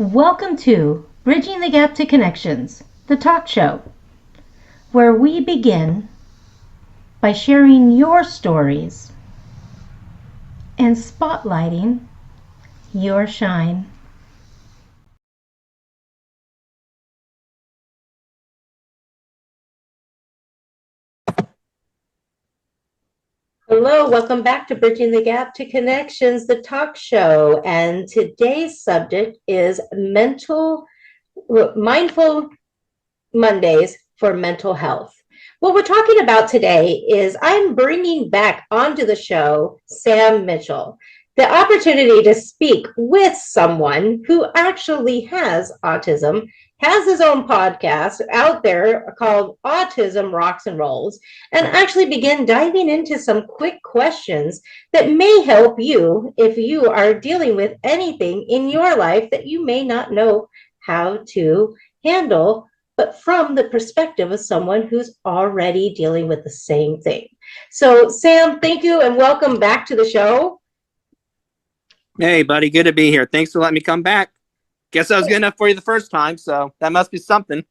Welcome to Bridging the Gap to Connections, the talk show, where we begin by sharing your stories and spotlighting your shine. Hello, welcome back to Bridging the Gap to Connections, the talk show. And today's subject is mindful Mondays for mental health. What we're talking about today is I'm bringing back onto the show Sam Mitchell, the opportunity to speak with someone who actually has autism, has his own podcast out there called Autism Rocks and Rolls, and actually begin diving into some quick questions that may help you if you are dealing with anything in your life that you may not know how to handle, but from the perspective of someone who's already dealing with the same thing. So, Sam, thank you and welcome back to the show. Hey, buddy, good to be here. Thanks for letting me come back. Guess I was good enough for you the first time, so that must be something.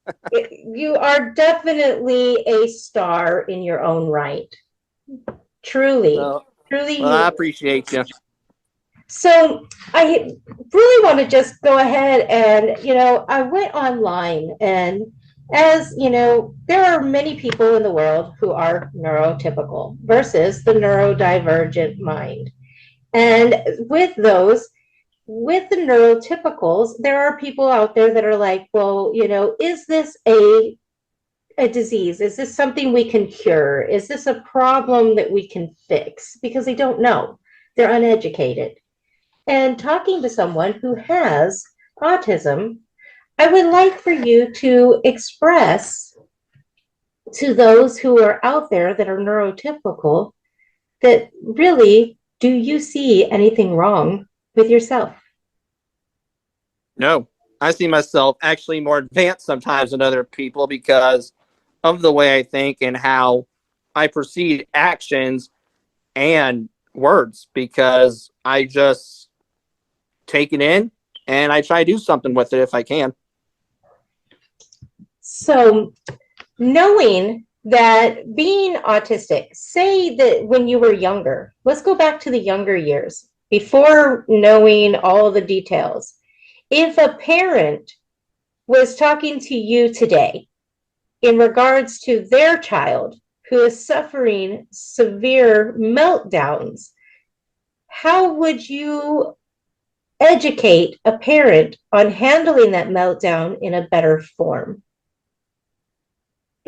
You are definitely a star in your own right. Truly. Well, Truly. I appreciate you. So I really want to just go ahead and, I went online, and as you know, there are many people in the world who are neurotypical versus the neurodivergent mind. And with the neurotypicals, there are people out there that are like, well, is this a disease? Is this something we can cure? Is this a problem that we can fix? Because they don't know. They're uneducated. And talking to someone who has autism, I would like for you to express to those who are out there that are neurotypical that really, do you see anything wrong with yourself? No, I see myself actually more advanced sometimes than other people because of the way I think and how I perceive actions and words, because I just take it in and I try to do something with it if I can. So, knowing that being autistic, say that when you were younger, let's go back to the younger years, before knowing all the details. If a parent was talking to you today in regards to their child who is suffering severe meltdowns, how would you educate a parent on handling that meltdown in a better form?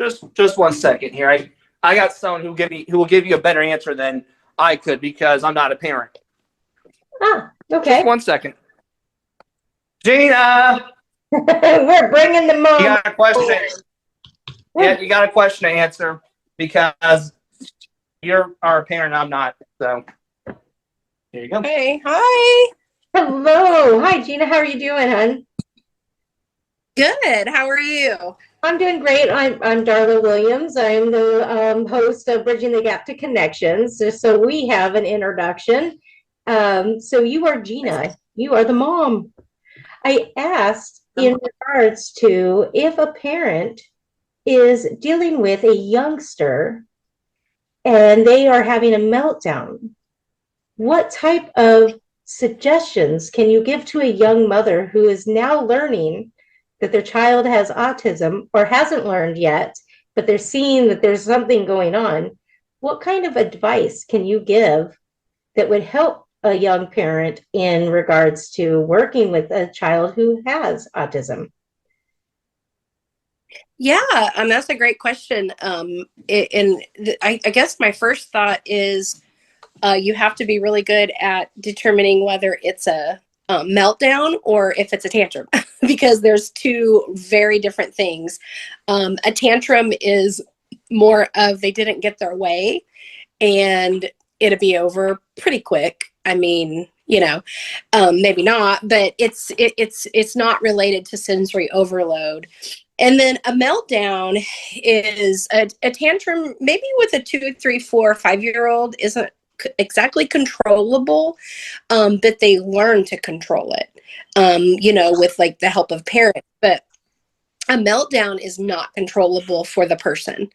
Just 1 second here. I got someone who will give you a better answer than I could because I'm not a parent. Okay. Just 1 second. Gina, we're bringing the mom. You got a question? Yeah, you got a question to answer because you're our parent. I'm not. So here you go. Hey, hi. Hello. Hi, Gina. How are you doing, hon? Good. How are you? I'm doing great. I'm Darla Williams. I'm the host of Bridging the Gap to Connections. So we have an introduction. So you are Gina. You are the mom. I asked in regards to if a parent is dealing with a youngster and they are having a meltdown, what type of suggestions can you give to a young mother who is now learning that their child has autism or hasn't learned yet, but they're seeing that there's something going on? What kind of advice can you give that would help a young parent in regards to working with a child who has autism? Yeah, that's a great question. I guess my first thought is you have to be really good at determining whether it's a meltdown or if it's a tantrum, because there's two very different things. A tantrum is more of they didn't get their way and it'll be over pretty quick. I mean, maybe not, but it's not related to sensory overload. And then a meltdown is a tantrum, maybe with a 2, 3, 4, 5-year-old exactly controllable, but they learn to control it, with like the help of parents. But a meltdown is not controllable for the person.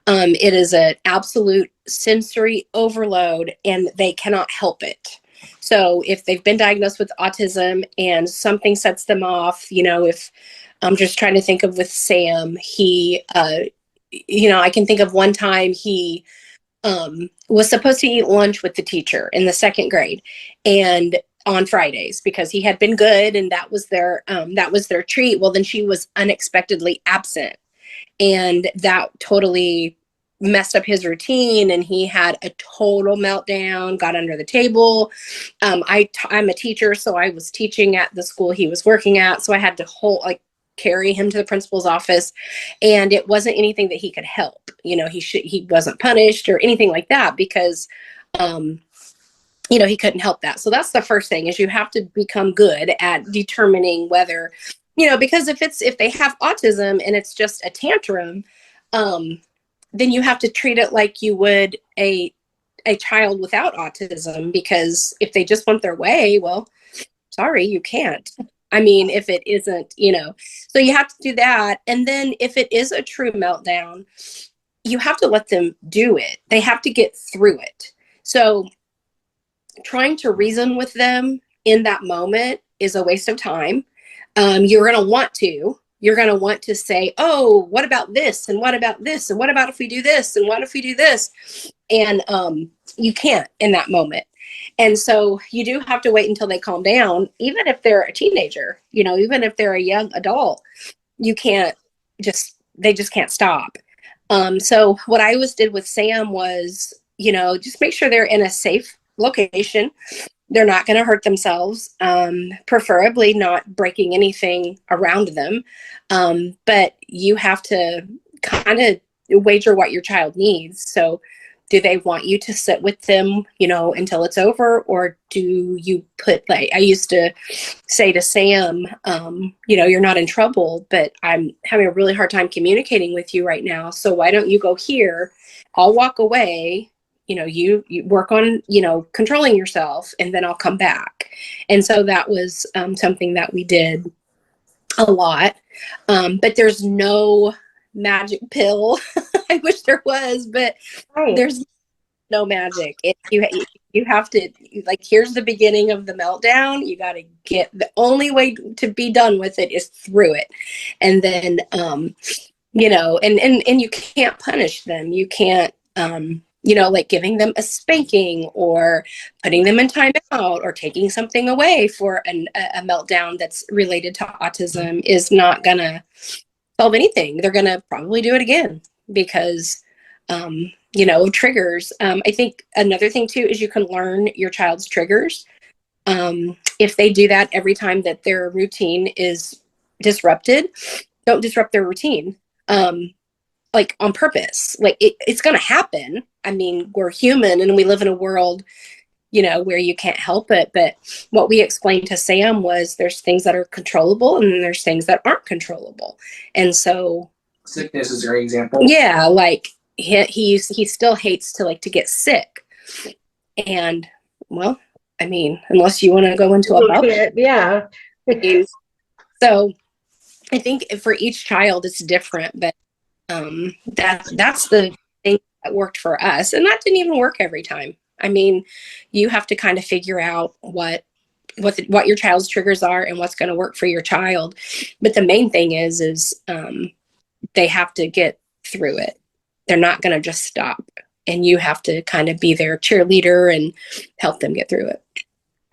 It is an absolute sensory overload, and they cannot help it. So if they've been diagnosed with autism and something sets them off, if I'm just trying to think of with Sam, I can think of one time he was supposed to eat lunch with the teacher in the second grade, and on Fridays, because he had been good and that was their treat. Well, then she was unexpectedly absent, and that totally messed up his routine, and he had a total meltdown, got under the table. I'm a teacher, so I was teaching at the school he was working at, so I had to carry him to the principal's office, and it wasn't anything that he could help. He wasn't punished or anything like that, because he couldn't help that. So that's the first thing, is you have to become good at determining whether, because if they have autism and it's just a tantrum, then you have to treat it like you would a child without autism, because if they just want their way, well, sorry, you can't. I mean, if it isn't, so you have to do that. And then if it is a true meltdown, you have to let them do it. They have to get through it. So trying to reason with them in that moment is a waste of time. You're going to want to say, oh, what about this? And what about this? And what about if we do this? And what if we do this? And you can't in that moment. And so you do have to wait until they calm down, even if they're a teenager, even if they're a young adult, they just can't stop. So what I always did with Sam was, just make sure they're in a safe location. They're not going to hurt themselves, preferably not breaking anything around them. But you have to kind of wager what your child needs. So do they want you to sit with them, until it's over? Or do you put, like, I used to say to Sam, you're not in trouble, but I'm having a really hard time communicating with you right now. So why don't you go here? I'll walk away. You work on, controlling yourself, and then I'll come back. And so that was something that we did a lot. But there's no magic pill. I wish there was, but Right. there's no magic. You have to, like, here's the beginning of the meltdown. You got to the only way to be done with it is through it. And then, and you can't punish them. You can't, like giving them a spanking or putting them in timeout or taking something away for a meltdown that's related to autism is not going to solve anything. They're going to probably do it again because, triggers. I think another thing too is you can learn your child's triggers. If they do that every time that their routine is disrupted, don't disrupt their routine. Like on purpose. Like it's going to happen. I mean, we're human and we live in a world, where you can't help it. But what we explained to Sam was there's things that are controllable and there's things that aren't controllable. And so sickness is a great example. Yeah, like he still hates to get sick. And well, I mean, unless you want to go into a bubble. Yeah. So I think for each child it's different, but that's the thing that worked for us, and that didn't even work every time. I mean, you have to kind of figure out what your child's triggers are and what's going to work for your child. But the main thing is they have to get through it. They're not going to just stop, and you have to kind of be their cheerleader and help them get through it.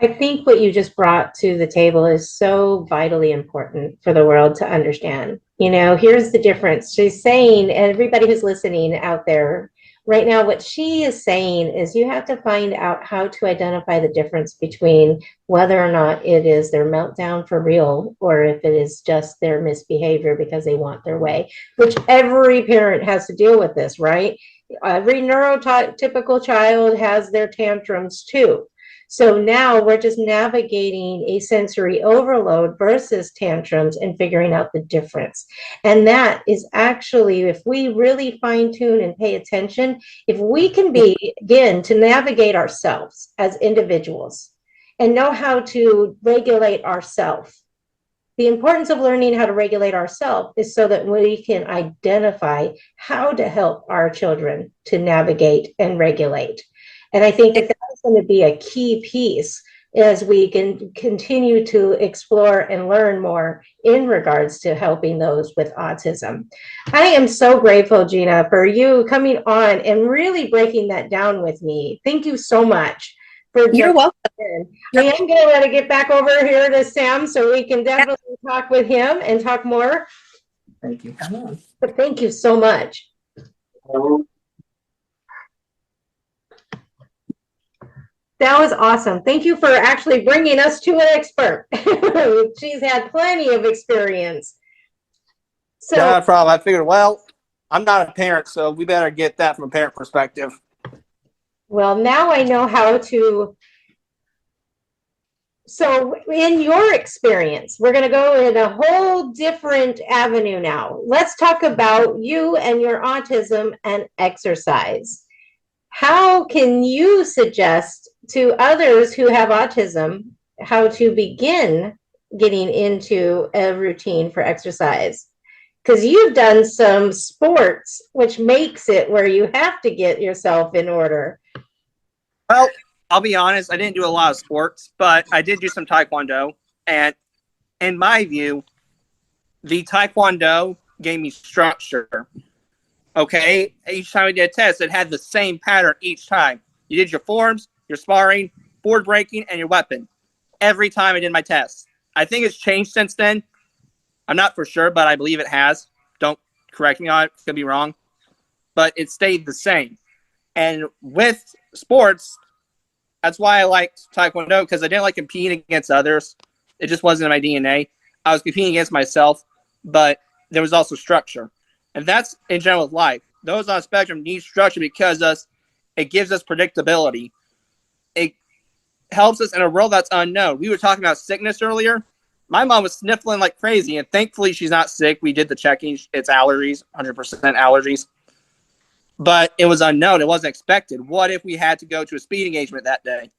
I think what you just brought to the table is so vitally important for the world to understand. Here's the difference. She's saying, and everybody who's listening out there right now, what she is saying is you have to find out how to identify the difference between whether or not it is their meltdown for real or if it is just their misbehavior because they want their way, which every parent has to deal with this, right? Every neurotypical child has their tantrums too. So now we're just navigating a sensory overload versus tantrums and figuring out the difference. And that is actually, if we really fine tune and pay attention, if we can begin to navigate ourselves as individuals and know how to regulate ourselves. The importance of learning how to regulate ourselves is so that we can identify how to help our children to navigate and regulate. And I think that that's going to be a key piece as we can continue to explore and learn more in regards to helping those with autism. I am so grateful, Gina, for you coming on and really breaking that down with me. Thank you so much for You're welcome. I am going to let it get back over here to Sam so we can definitely talk with him and talk more. Thank you. Come on. But thank you so much. That was awesome. Thank you for actually bringing us to an expert. She's had plenty of experience. So, Not a problem. I figured, well, I'm not a parent, so we better get that from a parent perspective. well, now I know how to. So, in your experience, we're going to go in a whole different avenue now. Let's talk about you and your autism and exercise. How can you suggest to others who have autism how to begin getting into a routine for exercise? Because you've done some sports, which makes it where you have to get yourself in order. Well, I'll be honest, I didn't do a lot of sports, but I did do some taekwondo. And in my view, the taekwondo gave me structure. Okay, each time we did a test, it had the same pattern each time. You did your forms, your sparring, board breaking, and your weapon. Every time I did my tests. I think it's changed since then. I'm not for sure, but I believe it has. Don't correct me on it. It's going to be wrong. But it stayed the same. And with sports, that's why I liked taekwondo, because I didn't like competing against others. It just wasn't in my DNA. I was competing against myself, but there was also structure. And that's in general with life. Those on the spectrum need structure because it gives us predictability. It helps us in a world that's unknown. We were talking about sickness earlier. My mom was sniffling like crazy, and thankfully she's not sick. We did the checking. It's allergies, 100% allergies. But it was unknown. It wasn't expected. What if we had to go to a speed engagement that day?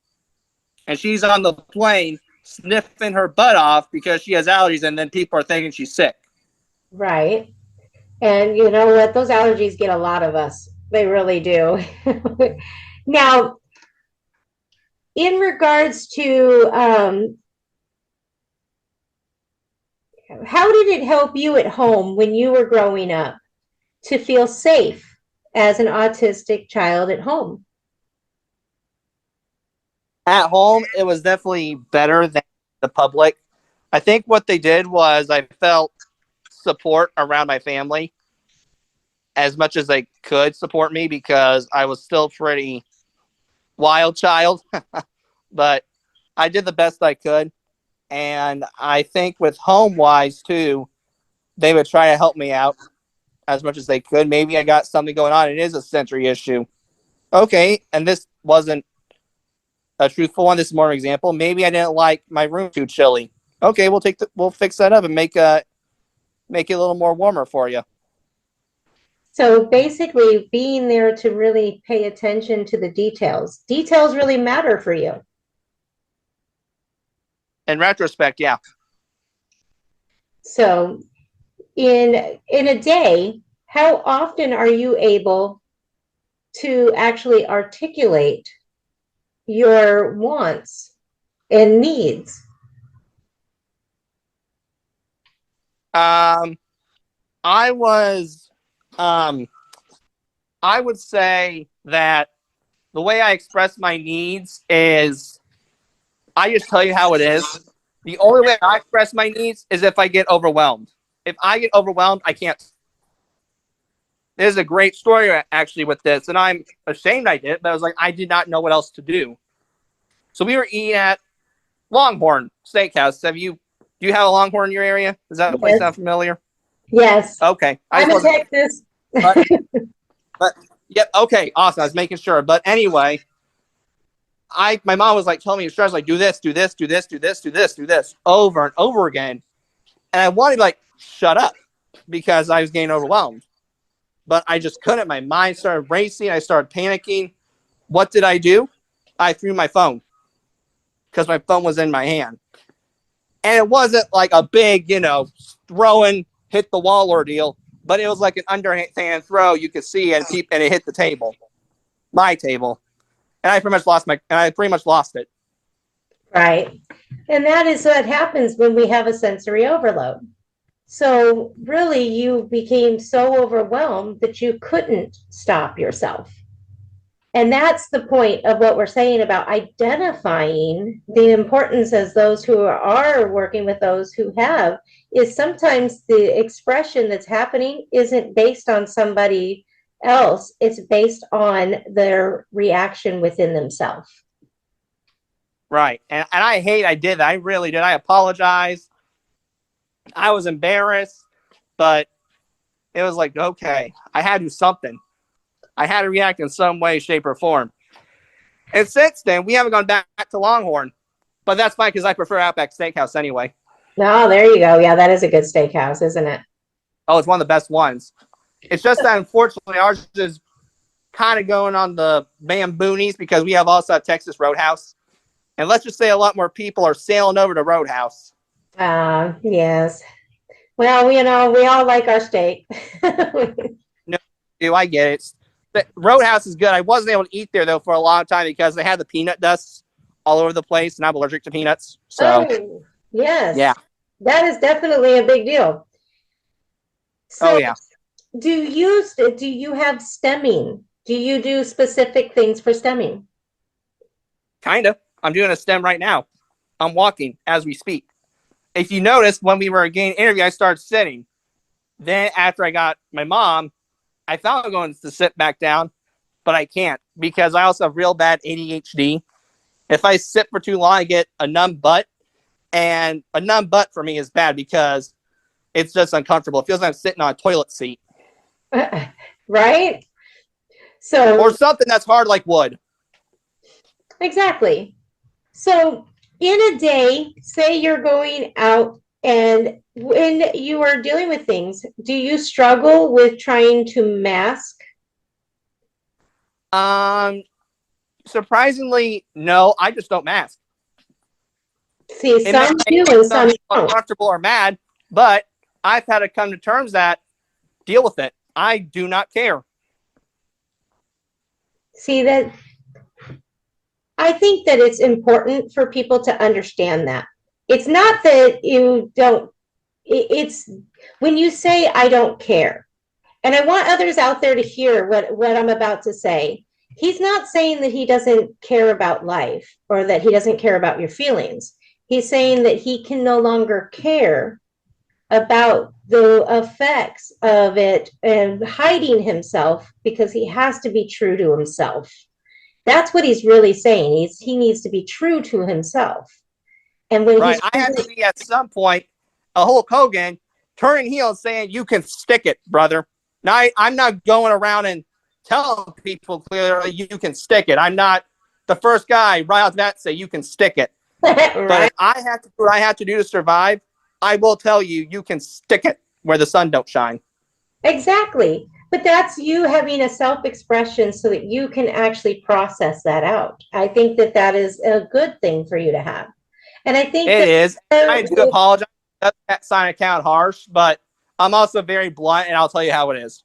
And she's on the plane sniffing her butt off because she has allergies, and then people are thinking she's sick. Right. And you know what? Those allergies get a lot of us. They really do. Now, in regards to how did it help you at home when you were growing up to feel safe as an autistic child at home? At home, it was definitely better than the public. I think what they did was I felt support around my family as much as they could support me because I was still pretty wild child, but I did the best I could. And I think with home wise too, they would try to help me out as much as they could. Maybe I got something going on. It is a sensory issue. Okay. And this wasn't a truthful one. This is more of an example. Maybe I didn't like my room too chilly. Okay. We'll fix that up and make it a little more warmer for you. So basically, being there to really pay attention to the details. Details really matter for you. In retrospect, yeah. So in a day, how often are you able to actually articulate your wants and needs? I was, I would say that the way I express my needs is I just tell you how it is. The only way I express my needs is if I get overwhelmed. If I get overwhelmed, I can't. There's a great story actually with this, and I'm ashamed I did, but I was like, I did not know what else to do. So we were eating at Longhorn Steakhouse. Do you have a Longhorn in your area? Does that place sound familiar? Yes. Okay. I'm in Texas. But yep. Okay. Awesome. I was making sure. But anyway, my mom was like telling me, she was like, do this, do this, do this, do this, do this, do this, over and over again. And I wanted to like shut up because I was getting overwhelmed, but I just couldn't. My mind started racing. I started panicking. What did I do? I threw my phone because my phone was in my hand. And it wasn't like a big, throwing, hit the wall ordeal, but it was like an underhand throw. You could see it, and it hit the table, my table. And I pretty much lost it. Right. And that is what happens when we have a sensory overload. So really, you became so overwhelmed that you couldn't stop yourself. And that's the point of what we're saying about identifying the importance as those who are working with those who have, is sometimes the expression that's happening isn't based on somebody else. It's based on their reaction within themselves. Right. And I hate I did that. I really did. I apologize. I was embarrassed, but it was like, okay, I had to do something. I had to react in some way, shape, or form. And since then, we haven't gone back to Longhorn. But that's fine because I prefer Outback Steakhouse anyway. Oh, there you go. Yeah, that is a good steakhouse, isn't it? Oh, it's one of the best ones. It's just that unfortunately ours is kind of going on the bamboonies because we have also a Texas Roadhouse. And let's just say a lot more people are sailing over to Roadhouse. Yes. Well, we all like our steak. No, I get it. The Roadhouse is good. I wasn't able to eat there, though, for a long time because they had the peanut dust all over the place, and I'm allergic to peanuts. So, yes. Yeah. That is definitely a big deal. So, yeah. do you have stemming? Do you do specific things for stemming? Kind of. I'm doing a stem right now. I'm walking as we speak. If you notice, when we were getting an interview, I started sitting. Then after I got my mom, I thought I was going to sit back down, but I can't because I also have real bad ADHD. If I sit for too long, I get a numb butt. And a numb butt for me is bad because it's just uncomfortable. It feels like I'm sitting on a toilet seat. Right? Or something that's hard like wood. Exactly. So in a day, say you're going out, and when you are dealing with things, do you struggle with trying to mask? Surprisingly, no, I just don't mask. See, It some do and some don't. Uncomfortable or mad, but I've had to come to terms that deal with it. I do not care. See that I think that it's important for people to understand that. It's not that you don't, it's when you say, I don't care. And I want others out there to hear what I'm about to say. He's not saying that he doesn't care about life or that he doesn't care about your feelings. He's saying that he can no longer care about the effects of it and hiding himself because he has to be true to himself. That's what he's really saying. He needs to be true to himself. And when I had to be at some point a Hulk Hogan turning heel and saying, "You can stick it, brother." Now I'm not going around and telling people clearly you can stick it. I'm not the first guy right off the bat to say you can stick it. right. But if I have to do what I have to do to survive, I will tell you, you can stick it where the sun don't shine. Exactly. But that's you having a self-expression so that you can actually process that out. I think that that is a good thing for you to have. And I think it is. I do apologize. That sign account harsh, but I'm also very blunt, and I'll tell you how it is.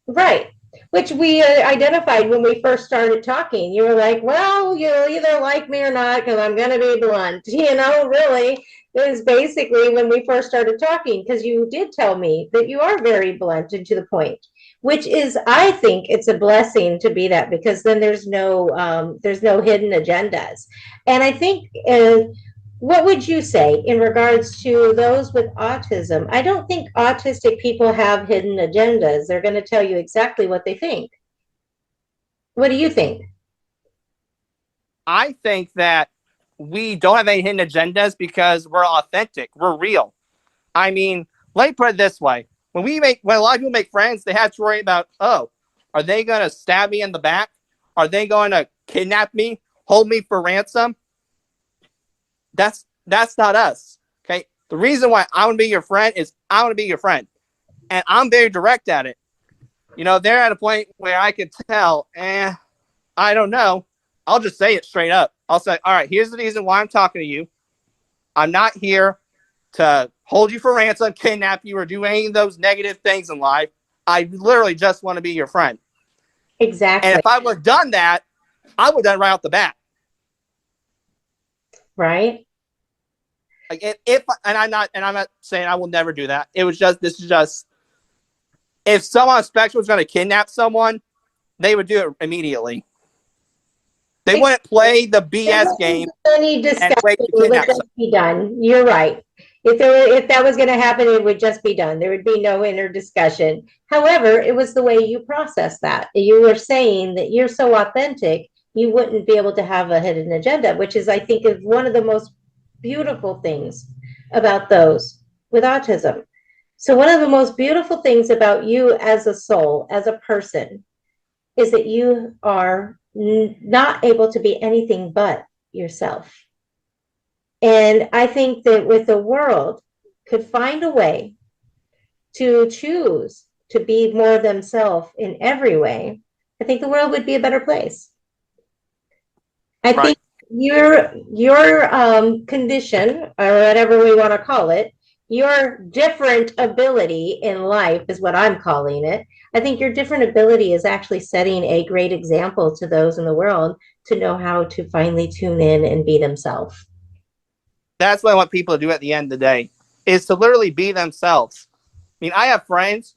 Right. Which we identified when we first started talking. You were like, well, you'll either like me or not because I'm going to be blunt. Really, is basically when we first started talking, because you did tell me that you are very blunt and to the point, which is, I think it's a blessing to be that, because then there's no hidden agendas. And I think what would you say in regards to those with autism? I don't think autistic people have hidden agendas. They're going to tell you exactly what they think. What do you think? I think that we don't have any hidden agendas because we're authentic. We're real. I mean, let me put it this way. When a lot of people make friends, they have to worry about, oh, are they going to stab me in the back? Are they going to kidnap me, hold me for ransom, that's not us. Okay. The reason why I want to be your friend is I want to be your friend. And I'm very direct at it. They're at a point where I could tell, I don't know. I'll just say it straight up. I'll say, all right, here's the reason why I'm talking to you. I'm not here to hold you for ransom, kidnap you, or do any of those negative things in life. I literally just want to be your friend. Exactly. And if I would have done that, I would have done right off the bat. Right. Like I'm not saying I will never do that. This is just, if someone on the spectrum was going to kidnap someone, they would do it immediately. They wouldn't play the BS game any discussion. and wait to It would kidnap just someone. be done. You're right. If that was going to happen, it would just be done. There would be no inner discussion. However, it was the way you process that. You were saying that you're so authentic, you wouldn't be able to have a hidden agenda, which is, I think, is one of the most beautiful things about those with autism. So one of the most beautiful things about you as a soul, as a person, is that you are not able to be anything but yourself. And I think that with the world could find a way to choose to be more themselves in every way, I think the world would be a better place. I Right. think your condition, or whatever we want to call it, your different ability in life is what I'm calling it. I think your different ability is actually setting a great example to those in the world to know how to finally tune in and be themselves. That's what I want people to do at the end of the day, is to literally be themselves. I mean, I have friends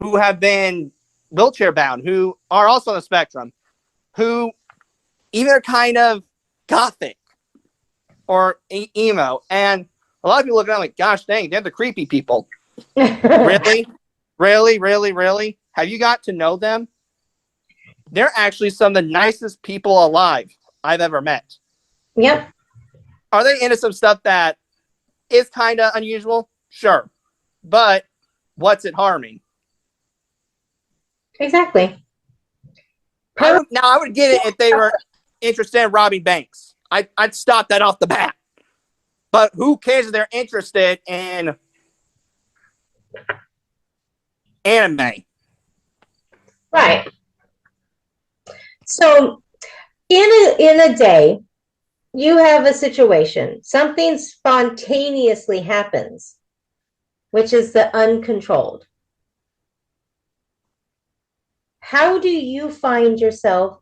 who have been wheelchair bound, who are also on the spectrum, who even are kind of gothic or emo. And a lot of people look at them like, gosh dang, they're the creepy people. Really? Really, really, really? Have you got to know them? They're actually some of the nicest people alive I've ever met. Yep. Are they into some stuff that is kind of unusual? Sure. But what's it harming? Exactly. I would get it if they were interested in robbing banks. I'd stop that off the bat. But who cares if they're interested in anime? Right. So in a day, you have a situation, something spontaneously happens, which is the uncontrolled. How do you find yourself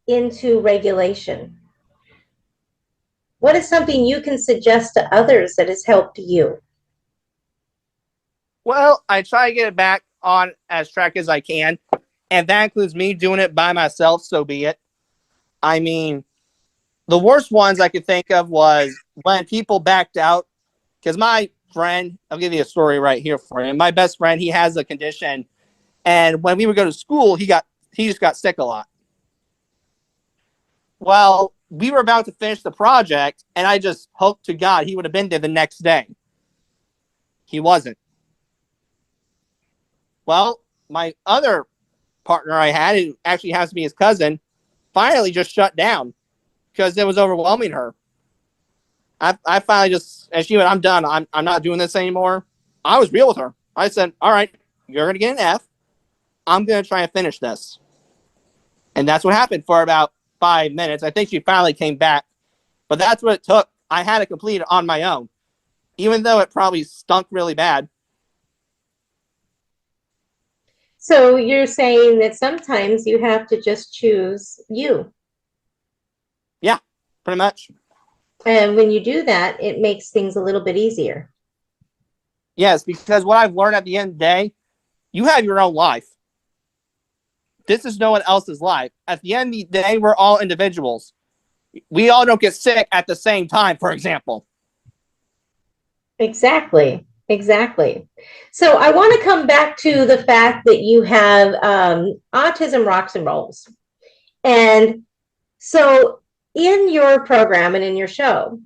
into regulation? What is something you can suggest to others that has helped you? Well, I try to get it back on as track as I can. And that includes me doing it by myself, so be it. I mean, the worst ones I could think of was when people backed out. Because my friend, I'll give you a story right here for him. My best friend, he has a condition. And when we would go to school, he just got sick a lot. Well, we were about to finish the project, and I just hoped to God he would have been there the next day. He wasn't. Well, my other partner I had, who actually has to be his cousin, finally just shut down because it was overwhelming her. I finally just, and she went, I'm done. I'm not doing this anymore. I was real with her. I said, all right, you're going to get an F. I'm going to try and finish this. And that's what happened for about 5 minutes. I think she finally came back, but that's what it took. I had to complete it on my own, even though it probably stunk really bad. So you're saying that sometimes you have to just choose you. Yeah, pretty much. And when you do that, it makes things a little bit easier. Yes, because what I've learned at the end of the day, you have your own life. This is no one else's life. At the end of the day, we're all individuals. We all don't get sick at the same time, for example. Exactly. Exactly. So I want to come back to the fact that you have autism rocks and rolls. And so in your program and in your show,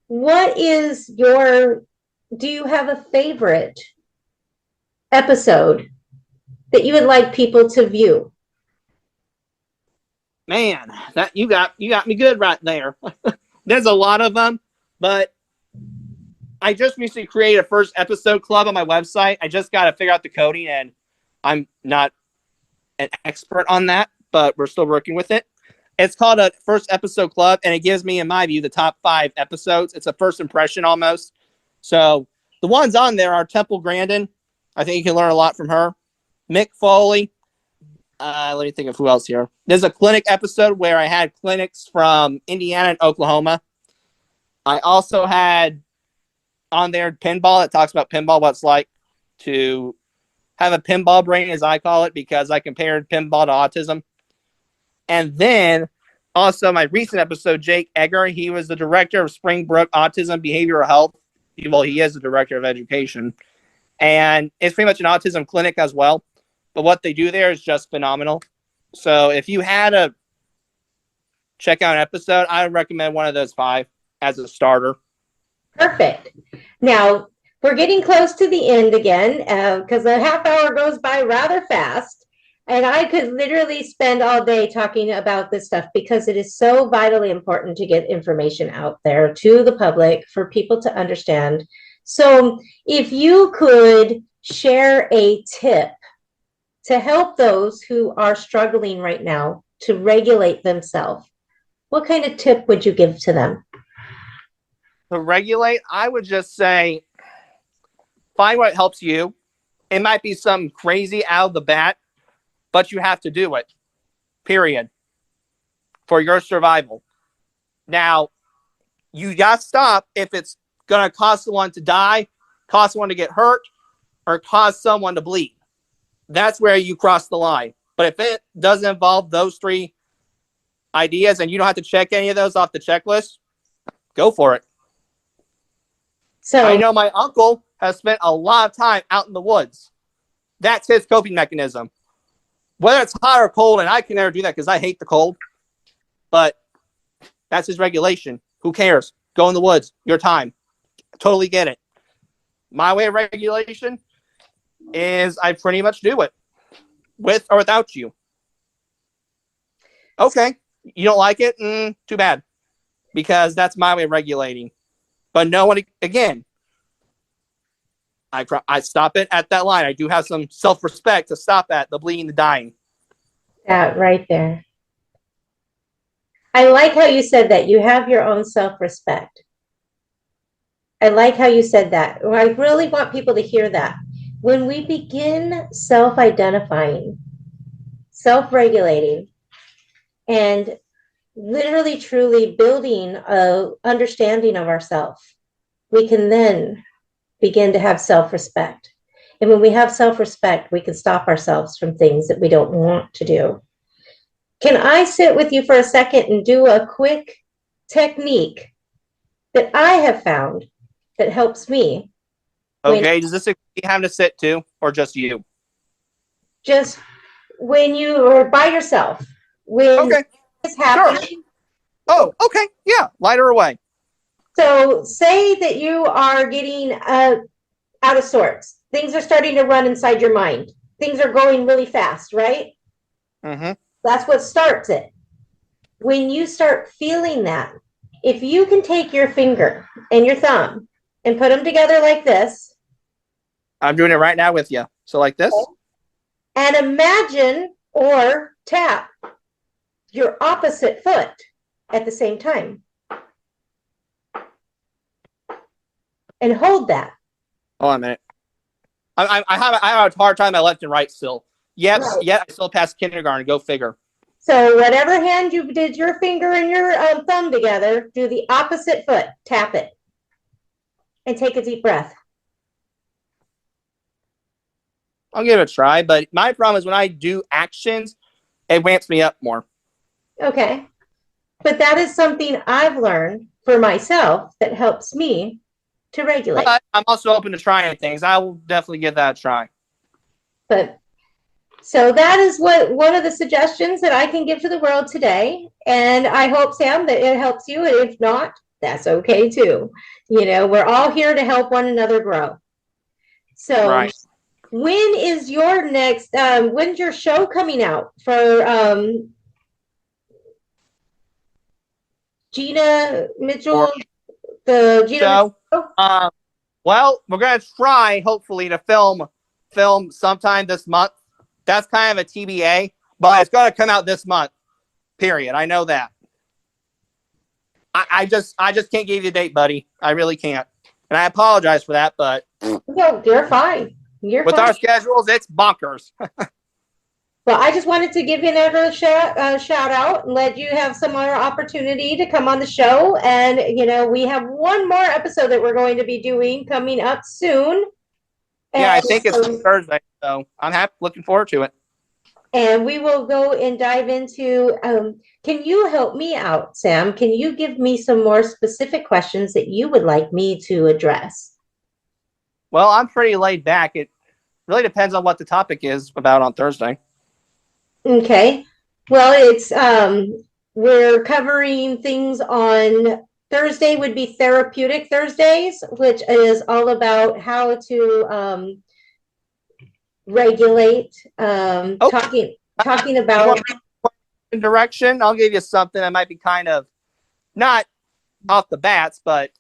do you have a favorite episode that you would like people to view? Man, that you got me good right there. There's a lot of them, but I just recently created a first episode club on my website. I just got to figure out the coding, and I'm not an expert on that, but we're still working with it. It's called a first episode club, and it gives me, in my view, the top 5 episodes. It's a first impression almost. So the ones on there are Temple Grandin. I think you can learn a lot from her. Mick Foley. Let me think of who else here. There's a clinic episode where I had clinics from Indiana and Oklahoma. I also had on there pinball. It talks about pinball, what it's like to have a pinball brain, as I call it, because I compared pinball to autism. And then also my recent episode, Jake Egger, he was the director of Springbrook Autism Behavioral Health. Well, he is the director of education. And it's pretty much an autism clinic as well. But what they do there is just phenomenal. So if you had to check out an episode, I would recommend one of those 5 as a starter. Perfect. Now, we're getting close to the end again because a half hour goes by rather fast. And I could literally spend all day talking about this stuff because it is so vitally important to get information out there to the public for people to understand. So if you could share a tip to help those who are struggling right now to regulate themselves, what kind of tip would you give to them? To regulate, I would just say find what helps you. It might be something crazy out of the bat, but you have to do it, period, for your survival. Now, you got to stop if it's going to cause someone to die, cause someone to get hurt, or cause someone to bleed. That's where you cross the line. But if it doesn't involve those 3 ideas and you don't have to check any of those off the checklist, go for it. So I know my uncle has spent a lot of time out in the woods. That's his coping mechanism. Whether it's hot or cold, and I can never do that because I hate the cold, but that's his regulation. Who cares? Go in the woods. Your time. Totally get it. My way of regulation is I pretty much do it with or without you. Okay. You don't like it? Too bad. Because that's my way of regulating. But no one, again, I stop it at that line. I do have some self-respect to stop at the bleeding, the dying. that right there. I like how you said that. You have your own self-respect. I like how you said that. I really want people to hear that. When we begin self-identifying, self-regulating, and literally truly building a understanding of ourselves, we can then begin to have self-respect. And when we have self-respect, we can stop ourselves from things that we don't want to do. Can I sit with you for a second and do a quick technique that I have found that helps me? Okay, does this include having to sit too, or just you? Just when you are by yourself, when this happens. Sure. Oh, okay, yeah, light her away. So say that you are getting out of sorts. Things are starting to run inside your mind. Things are going really fast, right? Mm-hmm. That's what starts it. When you start feeling that, if you can take your finger and your thumb and put them together like this. I'm doing it right now with you. So like this. And imagine or tap your opposite foot at the same time. And hold that. Hold on a minute. I have a hard time my left and right still. Yes, Right. Yeah, I still passed kindergarten. Go figure. So whatever hand you did your finger and your thumb together, do the opposite foot. Tap it. And take a deep breath. I'll give it a try, but my problem is when I do actions, it ramps me up more. Okay. But that is something I've learned for myself that helps me to regulate. But I'm also open to trying things. I will definitely give that a try. But so that is what one of the suggestions that I can give to the world today. And I hope, Sam, that it helps you. And if not, that's okay too. You know, we're all here to help one another grow. So Right. when is your next, when's your show coming out for Gina Mitchell, or the Gina show. Mitchell? Well, we're gonna try hopefully to film sometime this month. That's kind of a TBA, but it's gonna come out this month. Period. I know that. I just can't give you a date, buddy. I really can't, and I apologize for that. But No, you're fine. You're with fine. our schedules, it's bonkers. Well, I just wanted to give you another shout out and let you have some other opportunity to come on the show. And, you know, we have one more episode that we're going to be doing coming up soon. Yeah, I And think it's Thursday, so I'm looking forward to it. And we will go and dive into, can you help me out, Sam? Can you give me some more specific questions that you would like me to address? Well, I'm pretty laid back. It really depends on what the topic is about on Thursday. Okay. Well, it's we're covering things on Thursday would be Therapeutic Thursdays, which is all about how to regulate talking You about want direction? I'll give you something that might be kind of not off the bats, but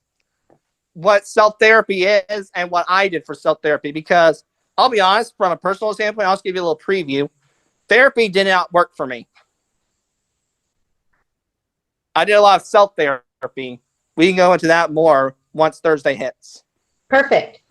what self-therapy is and what I did for self-therapy. Because I'll be honest, from a personal standpoint, I'll just give you a little preview. Therapy did not work for me. I did a lot of self-therapy. We can go into that more once Thursday hits. perfect.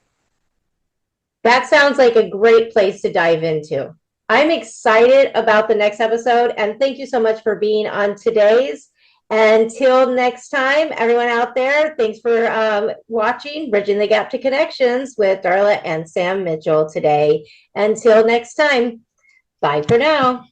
That sounds like a great place to dive into. I'm excited about the next episode, and thank you so much for being on today's. Until next time, everyone out there, thanks for watching Bridging the Gap to Connections with Darla and Sam Mitchell today. Until next time, bye for now.